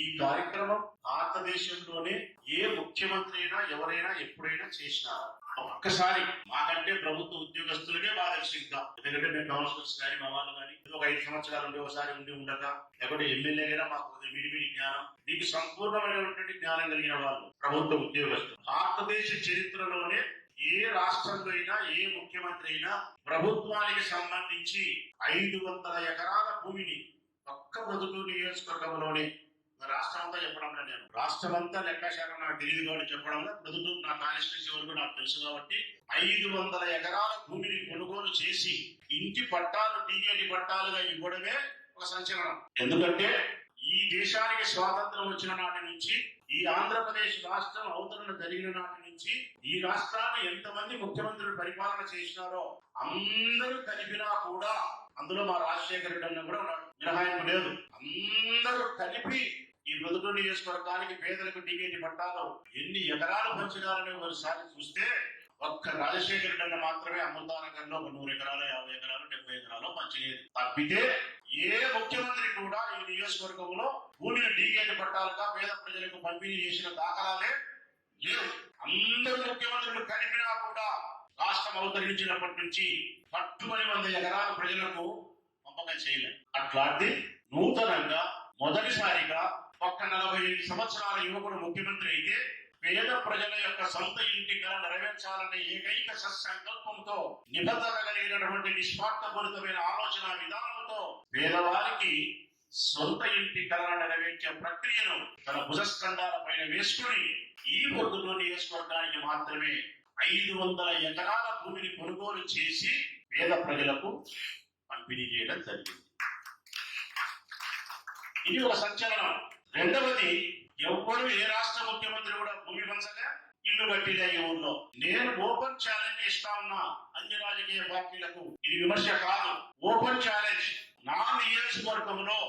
ఈ కార్యక్రమం భారతదేశంలోనే ఏ ముఖ్యమంత్రి అయినా ఎవరైనా ఎప్పుడైనా చేసినారు. ఒక్కసారి మాకంటే ప్రభుత్వ ఉద్యోగస్తులకే బాగా తెలుసు. ఇంకా ఎందుకంటే మేము కౌన్సిలర్స్ కానీ మా వాళ్ళు కానీ ఒక 5 సంవత్సరాలు ఉండి ఒకసారి ఉండి ఉండక, లేకపోతే ఎమ్మెల్యే అయినా మాకు విడివిడి జ్ఞానం, దీనికి సంపూర్ణమైనటువంటి జ్ఞానం కలిగిన వాళ్ళు ప్రభుత్వ ఉద్యోగస్తులు. భారతదేశ చరిత్రలోనే ఏ రాష్ట్రంలో అయినా ఏ ముఖ్యమంత్రి అయినా ప్రభుత్వానికి సంబంధించి 500 ఎకరాల భూమిని ఒక్క ప్రొద్దుటూరు నియోజకవర్గంలోనే, రాష్ట్రం అంతా చెప్పడంలో, నేను రాష్ట్రం అంతా లెక్కాచారం నాకు తెలియదు కాబట్టి చెప్పడంలో, ప్రొద్దుటూరు నా కాన్స్టిట్యూన్సీ వరకు నాకు తెలుసు కాబట్టి 500 ఎకరాల భూమిని కొనుగోలు చేసి ఇంటి పట్టాలు టీకేటి పట్టాలుగా ఇవ్వడమే ఒక సంచలనం. ఎందుకంటే ఈ దేశానికి స్వాతంత్రం వచ్చిన నాటి నుంచి, ఈ ఆంధ్రప్రదేశ్ రాష్ట్రం అవతరణ జరిగిన నాటి నుంచి ఈ రాష్ట్రాన్ని ఎంతమంది ముఖ్యమంత్రులు పరిపాలన చేసినారో అందరూ కలిపినా కూడా, అందులో మా రాజశేఖర రెడ్డి అన్న కూడా ఉన్నాడు, మినహాయింపు లేదు, అందరూ కలిపి ఈ ప్రొద్దుటూరు నియోజకవర్గానికి పేదలకు టీకేటి పట్టాలు ఎన్ని ఎకరాలు పంచినారని ఒకసారి చూస్తే, ఒక్క రాజశేఖర రెడ్డి అన్న మాత్రమే అమృతానగర్లో 100 ఎకరాలు 50 ఎకరాలు 70 ఎకరాలు పంచినది తప్పితే ఏ ముఖ్యమంత్రి కూడా ఈ నియోజకవర్గంలో భూమిని టీకేటి పట్టాలుగా పేద ప్రజలకు పంపిణీ చేసిన దాఖలాలే లేవు. అందరు ముఖ్యమంత్రులు కలిపినా కూడా రాష్ట్రం అవతరించినప్పటి నుంచి పట్టుమని 100 ఎకరాలు ప్రజలకు పంపకం చేయలేదు. అట్లాంటి నూతనంగా మొదటిసారిగా ఒక్క 45 సంవత్సరాల యువకుడు ముఖ్యమంత్రి అయితే పేద ప్రజల యొక్క సొంత ఇంటి కళ నెరవేర్చాలనే ఏకైక సత్సంకల్పంతో, నిబద్ధత కలిగినటువంటి నిస్వార్థపూరితమైన ఆలోచన విధానంతో పేదవారికి సొంత ఇంటి కళను నెరవేర్చే ప్రక్రియను తన భుజస్కంధాల పైన వేసుకుని ఈ ప్రొద్దుటూరు నియోజకవర్గానికి మాత్రమే 500 ఎకరాల భూమిని కొనుగోలు చేసి పేద ప్రజలకు పంపిణీ చేయడం జరిగింది. ఇది ఒక సంచలనం. రెండవది, ఎవ్వరు ఏ రాష్ట్ర ముఖ్యమంత్రి కూడా భూమి పంచగా ఇల్లు కట్టిలే ఈ ఊర్లో. నేను ఓపెన్ ఛాలెంజ్ ఇస్తా ఉన్నా అన్ని రాజకీయ పార్టీలకు, ఇది విమర్శ కాదు, ఓపెన్ ఛాలెంజ్. నా నియోజకవర్గంలో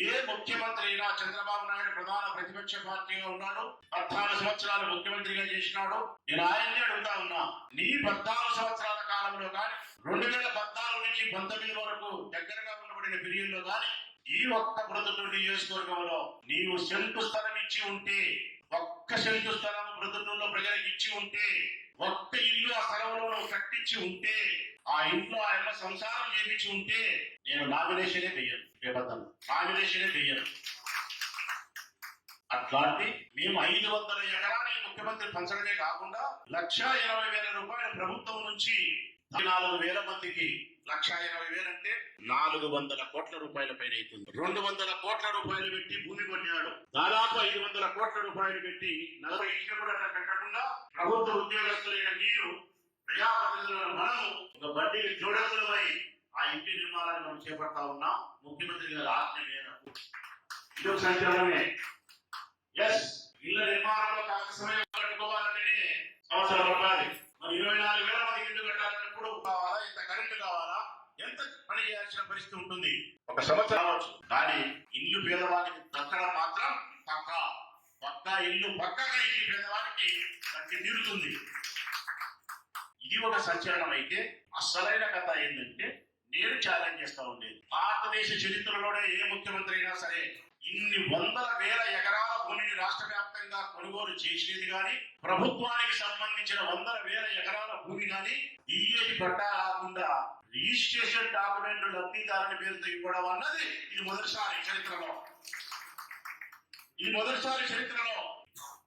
ఏ ముఖ్యమంత్రి అయినా, చంద్రబాబు నాయుడు ప్రధాన ప్రతిపక్ష పార్టీగా ఉన్నాడు, 14 సంవత్సరాలు ముఖ్యమంత్రిగా చేసినాడు, నేను ఆయన్ని అడుగుతా ఉన్నా, నీ 14 సంవత్సరాల కాలంలో కానీ 2014 నుంచి 19 వరకు దగ్గరగా ఉండబడిన పీరియడ్ లో కానీ ఈ ఒక్క ప్రొద్దుటూరు నియోజకవర్గంలో నీవు శంకుస్థలం ఇచ్చి ఉంటే, ఒక్క శంకుస్థలం ప్రొద్దుటూరులో ప్రజలకు ఇచ్చి ఉంటే, ఒక్క ఇల్లు ఆ స్థలంలో నువ్వు కట్టించి ఉంటే, ఆ ఇంట్లో ఆయన సంసారం చేయించి ఉంటే, నేను నామినేషనే వెయ్యను. రేపొద్దున నామినేషనే వెయ్యను. అట్లాంటి మేము 500 ఎకరాలు ఈ ముఖ్యమంత్రి పంచడమే కాకుండా 1,80,000 రూపాయల ప్రభుత్వం నుంచి 4,000 మందికి 1,80,000 అంటే 400 కోట్ల రూపాయల పైన అవుతుంది. 200 కోట్ల రూపాయలు పెట్టి భూమి కొన్నాడు. దాదాపు 500 కోట్ల రూపాయలు పెట్టి 40 ఇంటి కూడా పెట్టకుండా ప్రభుత్వ ఉద్యోగస్తులైన మీరు, ప్రజాప్రతినిధులను మనము ఒక బండి జోడకులమై ఆ ఇంటి నిర్మాణాన్ని మనం చేపడతా ఉన్నాం. ముఖ్యమంత్రి గారి ఆజ్ఞ మేరకు ఇది ఒక సంచలనమే. ఎస్, ఇళ్ల నిర్మాణంలో కాస్త సమయం కట్టుకోవాలంటేనే సంవత్సరం పట్టాలి. మరి 24,000 మందికి ఇల్లు కట్టాలన్నప్పుడు కావాలా, ఎంత కరెంటు కావాలా, ఎంత పని చేయాల్సిన పరిస్థితి ఉంటుంది. ఒక సంవత్సరం రావచ్చు, కానీ ఇల్లు పేదవానికి దక్కడం మాత్రం పక్కా ఇల్లు పక్కగా ఇంటి పేదవానికి దక్కి తీరుతుంది. ఇది ఒక సంచలనం. అయితే అసలైన కథ ఏంటంటే, నేను ఛాలెంజ్ చేస్తా ఉండేది, భారతదేశ చరిత్రలోనే ఏ ముఖ్యమంత్రి అయినా సరే ఇన్ని 100,000 ఎకరాల భూమిని రాష్ట్ర వ్యాప్తంగా కొనుగోలు చేసేది కానీ, ప్రభుత్వానికి సంబంధించిన 100,000 ఎకరాల భూమి కానీ టీకేటి పట్టా కాకుండా రిజిస్ట్రేషన్ డాక్యుమెంట్ లబ్ధిదారుని పేరుతో ఇవ్వడం అన్నది ఇది మొదటిసారి చరిత్రలో.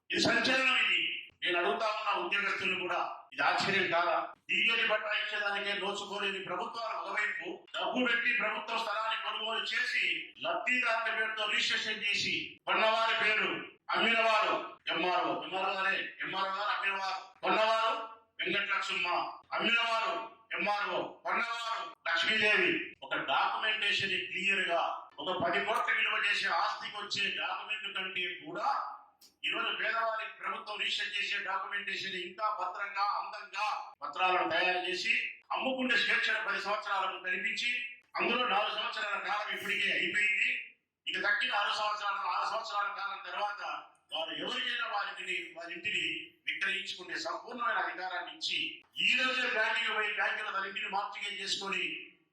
ఇది సంచలనం. ఇది నేను అడుగుతా ఉన్న ఉద్యోగస్తులను కూడా, ఇది ఆశ్చర్యం కాదా? టీకేటి పట్టా ఇచ్చేదానికే నోచుకోలేని ప్రభుత్వాలు ఒకవైపు డబ్బు పెట్టి ప్రభుత్వ స్థలాన్ని కొనుగోలు చేసి లబ్ధిదారుల పేరుతో రిజిస్ట్రేషన్ చేసి, కొన్నవారి పేరు అమ్మినవారు ఎంఆర్ఓ గారు అమ్మినవారు, కొన్నవారు వెంకటలక్ష్మ, అమ్మినవారు ఎంఆర్ఓ, కొన్నవారు లక్ష్మీదేవి. ఒక డాక్యుమెంటేషన్ క్లియర్ గా ఒక 10 కోట్ల విలువ చేసే ఆస్తికి వచ్చే డాక్యుమెంట్ కంటే కూడా ఈరోజు పేదవారికి ప్రభుత్వం రిజిస్టర్ చేసే డాక్యుమెంటేషన్ ఇంకా భద్రంగా అందంగా పత్రాలను తయారు చేసి అమ్ముకునే స్వేచ్ఛను 10 సంవత్సరాలకు కల్పించి, అందులో 4 సంవత్సరాల కాలం ఇప్పటికే అయిపోయింది. ఇక తక్కిన 6 సంవత్సరాల కాలం తర్వాత వారు ఎవరికైనా వారి ఇంటిని విక్రయించుకునే సంపూర్ణమైన అధికారాన్ని ఇచ్చి, ఈ రోజే బ్యాంకుకి పోయి బ్యాంకులో తన ఇంటిని మార్చిగేజ్ చేసుకొని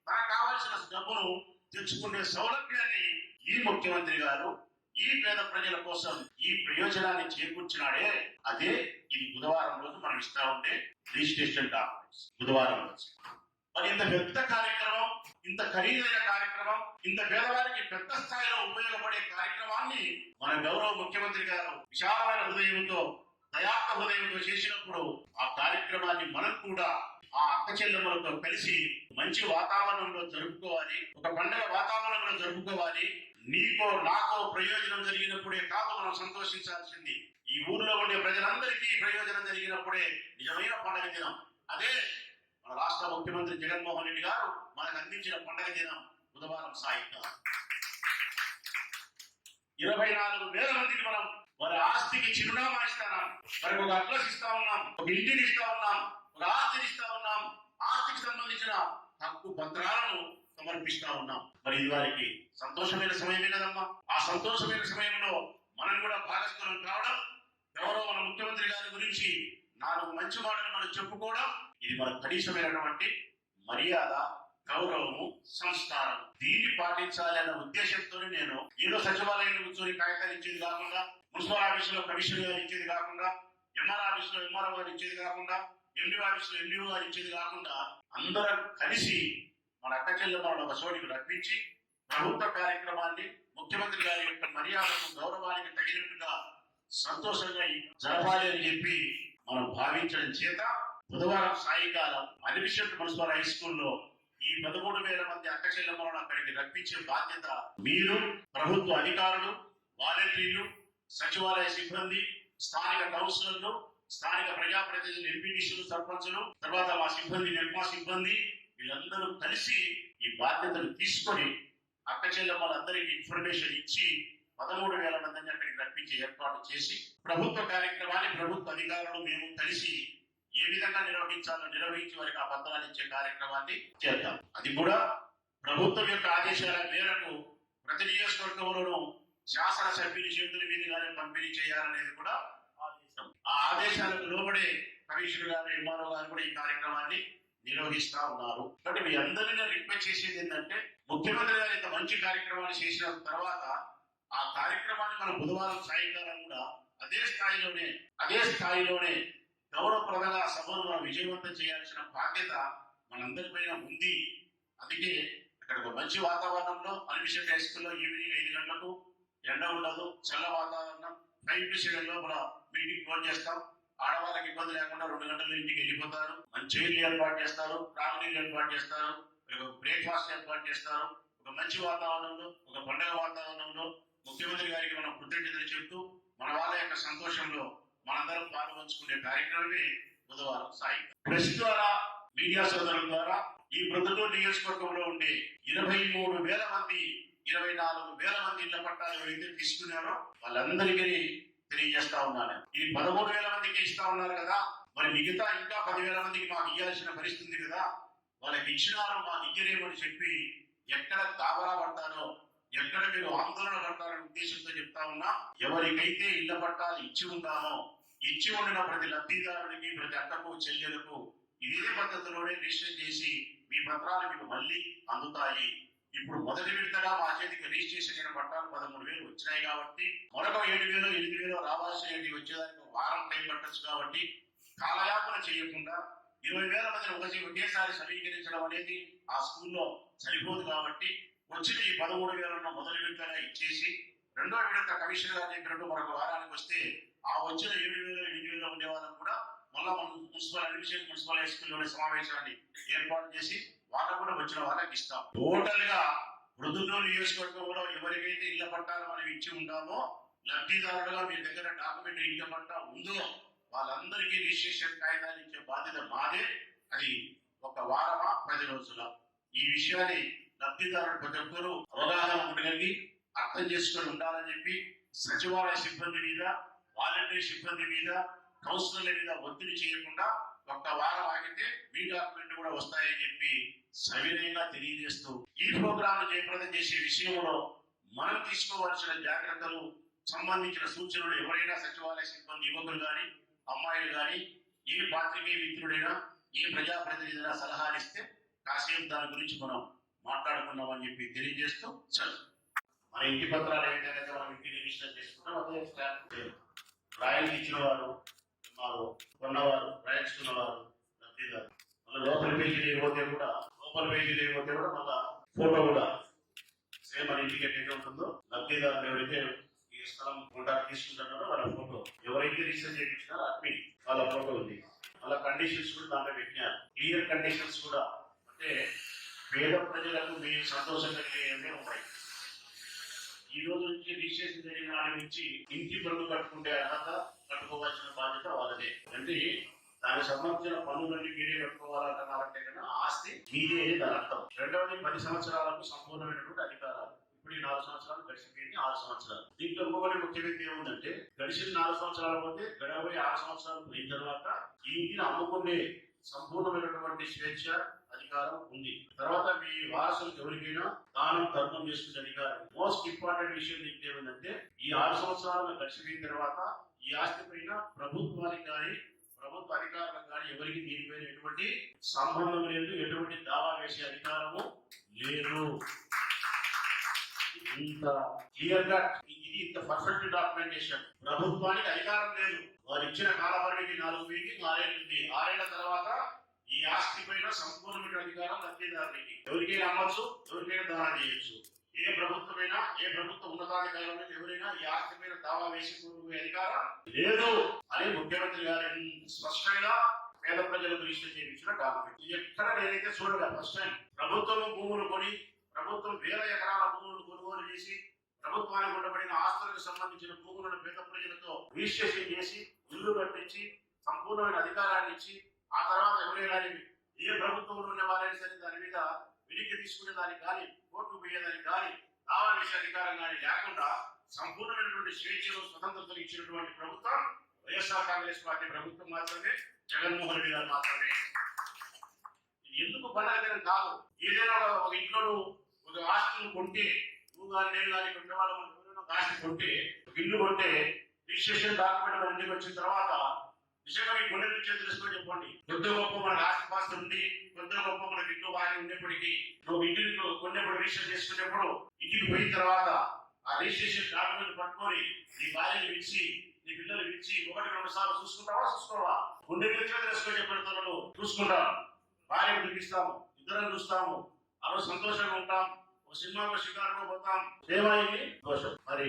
తనకు కావాల్సిన డబ్బును తెచ్చుకునే సౌలభ్యాన్ని ఈ ముఖ్యమంత్రి గారు ఈ పేద ప్రజల కోసం ఈ ప్రయోజనాన్ని చేకూర్చినాడే, అదే ఇది బుధవారం రోజు మనం ఇస్తా ఉంటే రిజిస్ట్రేషన్ డాక్యుమెంట్స్ బుధవారం రోజు. మరి ఇంత పెద్ద కార్యక్రమం, ఇంత ఖరీదైన కార్యక్రమం, ఇంత పేదవారికి పెద్ద స్థాయిలో ఉపయోగపడే కార్యక్రమాన్ని మన గౌరవ ముఖ్యమంత్రి గారు విశాలమైన హృదయంతో, దయాత్మ హృదయంతో చేసినప్పుడు ఆ కార్యక్రమాన్ని మనం కూడా ఆ అక్క చెల్లెమ్మలతో కలిసి మంచి వాతావరణంలో జరుపుకోవాలి, ఒక పండుగ వాతావరణంలో జరుపుకోవాలి. నీకో నాకో ప్రయోజనం జరిగినప్పుడే కాదు మనం సంతోషించాల్సింది, ఈ ఊరిలో ఉండే ప్రజలందరికీ ప్రయోజనం జరిగినప్పుడే నిజమైన పండుగ దినం. అదే మన రాష్ట్ర ముఖ్యమంత్రి జగన్మోహన్ రెడ్డి గారు మనకు అందించిన పండుగ దినం బుధవారం సాయంత్రం. 24,000 మందికి మనం వారి ఆస్తికి చిరునామా ఇస్తున్నాం, వారికి ఒక అడ్రస్ ఇస్తా ఉన్నాం, ఒక ఇంటిని ఇస్తా ఉన్నాం, ఒక ఆస్తిని ఇస్తా ఉన్నాం, ఆస్తికి సంబంధించిన హక్కు పత్రాలను సమర్పిస్తా ఉన్నాం. మరి ఇది వారికి సంతోషమైన సమయమే కదమ్మా. ఆ సంతోషమైన సమయంలో మనం కూడా భాగస్వామ్యం కావడం, ఎవరో మన ముఖ్యమంత్రి గారి గురించి 4 మంచి మాటలు మనం చెప్పుకోవడం, ఇది మన కనీసమైనటువంటి మర్యాద, గౌరవము, సంస్కారం. దీన్ని పాటించాలి అన్న ఉద్దేశంతోనే నేను ఏదో సచివాలయంలో కూర్చొని కాగితాలు ఇచ్చేది కాకుండా, మున్సిపల్ ఆఫీసులో కమిషనర్ గారు ఇచ్చేది కాకుండా, ఎంఆర్ ఆఫీసులో ఎంఆర్ఓ గారు ఇచ్చేది కాకుండా, ఎండిఓ ఆఫీసులో ఎండిఓ గారు ఇచ్చేది కాకుండా, అందరం కలిసి మన అక్క చెల్లెమ్మలను ఒక చోటికి రప్పించి ప్రభుత్వ కార్యక్రమాన్ని ముఖ్యమంత్రి గారి యొక్క మర్యాదకు, గౌరవానికి తగినట్టుగా సంతోషంగా జరపాలి అని చెప్పి మనం భావించడం చేత బుధవారం సాయంకాలం అలివిషెట్ మున్సిపల్ హై స్కూల్లో ఈ 13,000 మంది అక్క చెల్లెమ్మలను అక్కడికి రప్పించే బాధ్యత మీరు, ప్రభుత్వ అధికారులు, వాలంటీర్లు, సచివాలయ సిబ్బంది, స్థానిక కౌన్సిలర్లు, స్థానిక ప్రజాప్రతినిధులు, ఎంపీటీసీలు, సర్పంచులు, తర్వాత మా సిబ్బంది, నిర్మా సిబ్బంది, వీళ్ళందరూ కలిసి ఈ బాధ్యతను తీసుకొని అక్క చెల్లెమ్మలందరికీ ఇన్ఫర్మేషన్ ఇచ్చి 13,000 మందిని అక్కడికి రప్పించి ఏర్పాటు చేసి ప్రభుత్వ కార్యక్రమాన్ని ప్రభుత్వ అధికారులు మేము కలిసి ఏ విధంగా నిర్వహించి వారికి ఆ పత్రాలు ఇచ్చే కార్యక్రమాన్ని చేద్దాం. అది కూడా ప్రభుత్వం యొక్క ఆదేశాల మేరకు ప్రతి నియోజకవర్గంలోనూ శాసనసభ్యుని చేతుల మీదుగానే పంపిణీ చేయాలనేది కూడా ఆదేశం. ఆ ఆదేశాలకు లోబడే కమిషనర్ గారు, ఎంఆర్ఓ గారు కూడా ఈ కార్యక్రమాన్ని నిర్వహిస్తా ఉన్నారు. కాబట్టి మీ అందరినీ రిక్వెస్ట్ చేసేది ఏంటంటే, ముఖ్యమంత్రి గారు ఇంత మంచి కార్యక్రమాన్ని చేసిన తర్వాత ఆ కార్యక్రమాన్ని మనం బుధవారం సాయంకాలం కూడా అదే స్థాయిలోనే గౌరవప్రదంగా సభను మనం విజయవంతం చేయాల్సిన బాధ్యత మనందరిపైన ఉంది. అందుకే అక్కడ ఒక మంచి వాతావరణంలో అలివిషెట్ హై స్కూల్లో ఈవినింగ్ 5 గంటలకు ఎండ ఉండదు, చల్ల వాతావరణం, 5 to 7 లోపల మీటింగ్ క్లోజ్ చేస్తాం. ఆడవాళ్ళకి ఇబ్బంది లేకుండా 2 గంటల ఇంటికి వెళ్ళిపోతారు. మంచి చైర్లు ఏర్పాటు చేస్తారు, త్రాగునీళ్ళు ఏర్పాటు చేస్తారు, బ్రేక్ఫాస్ట్ ఏర్పాటు చేస్తారు. ఒక మంచి వాతావరణంలో, ఒక పండుగ వాతావరణంలో ముఖ్యమంత్రి గారికి మనం కృతజ్ఞతలు చెప్తూ మన వాళ్ళ యొక్క సంతోషంలో మనందరం పాల్పంచుకునే కార్యక్రమమే బుధవారం సాయంత్రం. ప్రెస్ ద్వారా, మీడియా సోదరుల ద్వారా ఈ ప్రొద్దుటూరు నియోజకవర్గంలో ఉండే 23,000 మంది, 24,000 మంది ఇళ్ల పట్టాలు ఎవరైతే తీసుకున్నారో వాళ్ళందరికీ తెలియజేస్తా ఉన్నాను. ఈ 13,000 మందికి ఇస్తా ఉన్నారు కదా, మరి మిగతా ఇంకా 10,000 మందికి మాకు ఇవ్వాల్సిన పరిస్థితి కదా, వాళ్ళకి ఇచ్చినారు మాకు ఇయ్యరేమని చెప్పి ఎక్కడ దాబరా పడతారో, ఎక్కడ మీరు ఆందోళన పడతారనే ఉద్దేశంతో చెప్తా ఉన్నా. ఎవరికైతే ఇళ్ల పట్టాలు ఇచ్చి ఉంటామో, ఇచ్చి ఉండిన ప్రతి లబ్ధిదారునికి, ప్రతి అక్కకు, చెల్లెలకు ఇదే పద్ధతిలోనే రిజిస్టర్ చేసి మీ పత్రాలు మీకు మళ్ళీ అందుతాయి. ఇప్పుడు మొదటి విడతగా మా చేతికి రిజిస్ట్రేషన్ అయిన పట్టాలు 13,000 వచ్చినాయి కాబట్టి, మరొక 7,000, 8,000 రావాల్సినవి వచ్చేదానికి వారం టైం పట్టచ్చు. కాబట్టి కాలయాపన చేయకుండా 20,000 మందిని ఒకేసారి సమీకరించడం అనేది ఆ స్కూల్లో సరిపోదు. కాబట్టి వచ్చిన ఈ 13,000 మొదటి విడతగా ఇచ్చేసి, రెండో విడత కమిషనర్ గారు చెప్పినట్టు మరొక వారానికి వస్తే ఆ వచ్చిన 7,000, 8,000 ఉండే వాళ్ళకు కూడా మళ్ళా మనం మున్సిపల్ హై స్కూల్లోనే సమావేశాన్ని ఏర్పాటు చేసి వాళ్ళకు కూడా వచ్చిన వాళ్ళకి ఇస్తాం. టోటల్ గా ప్రొద్దుటూరు నియోజకవర్గంలో ఎవరికైతే ఇళ్ల పట్టాలు మనం ఇచ్చి ఉంటామో, లబ్ధిదారులుగా మీ దగ్గర డాక్యుమెంట్ ఇళ్ల పట్టా ఉందో వాళ్ళందరికీ రిజిస్ట్రేషన్ కాగితాలు ఇచ్చే బాధ్యత మాదే. అది ఒక వారమా 10 రోజుల ఈ విషయాన్ని లబ్ధిదారులు ప్రతి ఒక్కరూ అవగాహన ఉండగలిగి అర్థం చేసుకొని ఉండాలని చెప్పి సచివాలయ సిబ్బంది మీద, వాలంటీర్ సిబ్బంది మీద, కౌన్సిలర్ల మీద ఒత్తిడి చేయకుండా ఒక్క వారం ఆగితే మీ డాక్యుమెంట్ కూడా వస్తాయని చెప్పి సవినయంగా తెలియజేస్తూ, ఈ ప్రోగ్రామ్ జయప్రదం చేసే విషయంలో మనం తీసుకోవాల్సిన జాగ్రత్తలు, సంబంధించిన సూచనలు ఎవరైనా సచివాలయ సిబ్బంది, యువకులు కానీ, అమ్మాయిలు కానీ, ఏ పాత్రికేయ మిత్రుడైనా, ఏ ప్రజాప్రతినిధి సలహాలు ఇస్తే కాసేపు దాని గురించి మనం మాట్లాడుకున్నామని చెప్పి తెలియజేస్తూ మన ఇంటి పత్రాలు ఏంటంటే మనం ఇంటిని రిజిస్టర్ చేసుకుంటాం, అదే స్టాంప్ రాయల్టీ ఇచ్చిన వారు కొన్నవారు రాయించుకున్నవారు లబ్ధిదారు. మళ్ళీ లోపల పేజీ లేకపోతే కూడా మళ్ళా ఫోటో కూడా సేమ్ మన ఇంటికి ఎట్లయితే ఉంటుందో లబ్ధిదారులు ఎవరైతే ఈ స్థలం కాంటాక్ట్ తీసుకుంటున్నారో వాళ్ళ ఫోటో, ఎవరైతే రిజిస్టర్ చేయించినారో అడ్మిట్ వాళ్ళ ఫోటో ఉంది. అలా కండిషన్స్ కూడా దాంట్లో పెట్టినారు, క్లియర్ కండిషన్స్ కూడా. అంటే పేద ప్రజలకు మీ సంతోషం కలిగేవే ఉన్నాయి. ఈ రోజు నుంచి రిజిస్ట్రేషన్ జరిగిన నాటి నుంచి ఇంటి పన్ను కట్టుకుంటే అర్హత, కట్టుకోవాల్సిన బాధ్యత వాళ్ళదే. అంటే దానికి సంబంధించిన పన్నులన్నీ మీరే కట్టుకోవాలంటున్నారంటే కన్నా ఆస్తి మీదే దాని అర్థం. రెండవది 10 సంవత్సరాలకు సంపూర్ణమైనటువంటి అధికారాలు. ఇప్పుడు ఈ 4 సంవత్సరాలు గడిచిపోయింది, 6 సంవత్సరాలు. దీంట్లో ఇంకొకటి ముఖ్యమైనది ఏముందంటే గడిచిన 4 సంవత్సరాల పోతే గడవై 6 సంవత్సరాలు పోయిన తర్వాత ఈ ఇంటిని అమ్ముకునే సంపూర్ణమైనటువంటి స్వేచ్ఛ, అధికారం ఉంది. తర్వాత మీ వారసులకు ఎవరికైనా దానం ధర్మం చేసుకునే అధికారం. మోస్ట్ ఇంపార్టెంట్ విషయం దీంట్లో ఏమిటంటే ఈ 6 సంవత్సరాలు గడిచిపోయిన తర్వాత ఈ ఆస్తి పైన ప్రభుత్వానికి కానీ ప్రభుత్వ అధికారులకు కానీ ఎవరికి దీనిపైన ఎటువంటి సంబంధం లేదు, ఎటువంటి దావా వేసే అధికారము లేదు. ఇంత క్లియర్ గా ఇది ఇంత పర్ఫెక్ట్ డాక్యుమెంటేషన్. ప్రభుత్వానికి అధికారం లేదు, వారు ఇచ్చిన కాల పరిమితి 4 వీటి 6 ఏళ్ళ 6 ఏళ్ల తర్వాత ఈ ఆస్తి పైన సంపూర్ణమైన అధికారం లబ్ధిదారునికి. ఎవరికైనా అమ్మచ్చు, ఎవరికైనా దానం చేయొచ్చు. ఏ ప్రభుత్వమైనా, ఏ ప్రభుత్వ ఉన్నతాధికారులు ఎవరైనా ఈ ఆస్తి పైన దావా వేసి కోరుకునే అధికారం లేదు అని ముఖ్యమంత్రి గారు స్పష్టంగా పేద ప్రజలకు రిజిస్టర్ చేయించిన డాక్యుమెంట్. ఇది ఎక్కడ నేనైతే చూడగా ఫస్ట్ టైం ప్రభుత్వం భూములు కొని, ప్రభుత్వం వేల ఎకరాల భూములు కొనుగోలు చేసి ప్రభుత్వానికి ఉండబడిన ఆస్తులకు సంబంధించిన భూములను పేద ప్రజలతో రిజిస్ట్రేషన్ చేసి ఇల్లు కట్టించి సంపూర్ణమైన అధికారాన్ని ఇచ్చి ఆ తర్వాత ఎవరైనా ఏ ప్రభుత్వంలో ఉన్న వాళ్ళైనా సరే దాని మీద వెనక్కి తీసుకునే దానికి కానీ కోర్టు పోయేదానికి కానీ దావా వేసే అధికారం కానీ లేకుండా సంపూర్ణమైనటువంటి స్వేచ్ఛను, స్వతంత్రతను ఇచ్చినటువంటి ప్రభుత్వం వైఎస్ఆర్ కాంగ్రెస్ పార్టీ ప్రభుత్వం మాత్రమే, జగన్మోహన్ రెడ్డి గారు మాత్రమే. ఎందుకు పండగ కాదు, ఏదైనా ఒక ఇంట్లో ఒక ఆస్తిని కొంటే, నువ్వు కానీ నేను కానీ కొంటే వాళ్ళు ఆస్తి కొంటే, ఇల్లు కొంటే రిజిస్ట్రేషన్ డాక్యుమెంట్ మన ఇంటికి వచ్చిన తర్వాత నిజంగా మీ గుండె నుంచి తెలుసుకొని చెప్పండి. కొద్ది గొప్ప మనకు ఆస్తి పాస్తి ఉంది, కొద్ది గొప్ప మనకి ఇంట్లో బాగా ఉండేప్పటికీ నువ్వు ఇంటిని కొన్నప్పుడు రిజిస్టర్ చేసుకునేప్పుడు ఇంటికి పోయిన తర్వాత ఆ రిజిస్ట్రేషన్ డాక్యుమెంట్ పట్టుకొని నీ భార్యను పిలిచి, నీ పిల్లలు పిలిచి 1-2 సార్లు చూసుకోవా? గుండె నుంచి తెలుసుకొని చెప్పిన చూసుకుంటాం, భార్యను పిలిపిస్తాము, ఇద్దరం చూస్తాము, ఆ రోజు సంతోషంగా ఉంటాం, ఒక సినిమాలో షికారులో పోతాం, ఏమైంది దోషం. మరి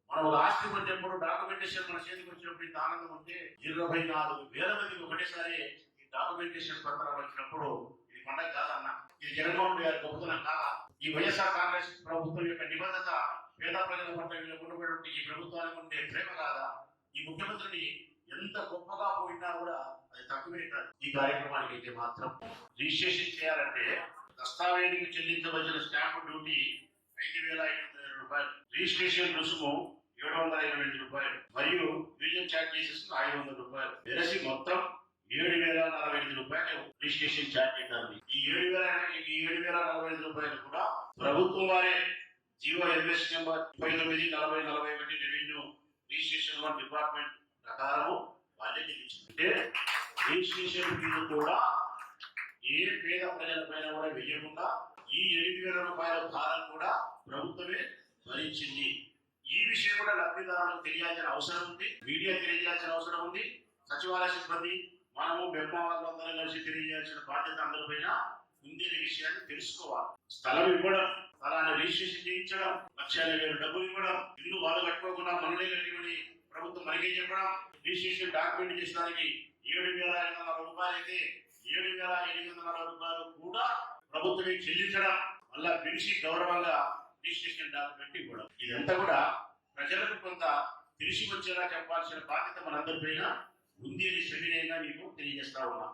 మనం ఒక ఆస్తి కొట్టేప్పుడు డాక్యుమెంటేషన్ మన చేతికి వచ్చినప్పుడు ఇంత ఆనందం ఉంటే 24,000 మందికి ఒకటేసారి ఈ డాక్యుమెంటేషన్ పత్రాలు వచ్చినప్పుడు ఇది పండగ కాదన్న, ఇది జగన్మోహన్ రెడ్డి గారి గొప్పతనం కాదా? ఈ వైఎస్ఆర్ కాంగ్రెస్ ప్రభుత్వం యొక్క నిబద్ధత, పేద ప్రజల పట్ల ఉండబడి ఈ ప్రభుత్వానికి ఉండే ప్రేమ కాదా? ఈ ముఖ్యమంత్రిని ఎంత గొప్పగా పోయినా కూడా అది తక్కువే కాదు. ఈ కార్యక్రమానికి అయితే మాత్రం రిజిస్ట్రేషన్ చేయాలంటే దస్తావేజీకి చెల్లించవలసిన స్టాంపు డ్యూటీ 5,500 రూపాయలు, రిజిస్ట్రేషన్ రుసుము 728 రూపాయలు మరియు మ్యూజియం ఛార్జెస్ 500 రూపాయలు. వెరసి మొత్తం 7,045 రూపాయలు రిజిస్ట్రేషన్ ఛార్జ్ అవుతుంది. ఈ 7,045 రూపాయలు కూడా ప్రభుత్వం వారే GO MS number 29/40/41 revenue registration department ప్రకారం బాధ్యత ఇచ్చింది. అంటే రిజిస్ట్రేషన్ ఫీజు కూడా ఏ పేద ప్రజల పైన కూడా వెయ్యకుండా ఈ 7,000 రూపాయల భారం కూడా ప్రభుత్వమే భరించింది. ఈ విషయం కూడా లబ్ధిదారులకు తెలియాల్సిన అవసరం ఉంది, మీడియా తెలియజేయాల్సిన అవసరం ఉంది, సచివాలయ సిబ్బంది మనము బెమ్మ వాళ్ళందరం కలిసి తెలియజేయాల్సిన బాధ్యత అందరిపైన ఉంది అనే విషయాన్ని తెలుసుకోవాలి. స్థలం ఇవ్వడం, స్థలాన్ని రిజిస్ట్రేషన్ చేయించడం, 1,50,000 డబ్బులు ఇవ్వడం, ఇల్లు వాళ్ళు కట్టుకోకుండా మనలే కట్టుకుని ప్రభుత్వం మనకే చెప్పడం, రిజిస్ట్రేషన్ డాక్యుమెంట్ చేసడానికి 7,500 రూపాయలు అయితే 7,840 రూపాయలు కూడా ప్రభుత్వమే చెల్లించడం, మళ్ళా పిలిచి గౌరవంగా రిజిస్ట్రేషన్ డాక్యుమెంట్ ఇవ్వడం. ఇదంతా కూడా ప్రజలకు కొంత తెలిసి వచ్చేలా చెప్పాల్సిన బాధ్యత మనందరిపైన ఉంది అని సవినయంగా మీకు తెలియజేస్తా ఉన్నా.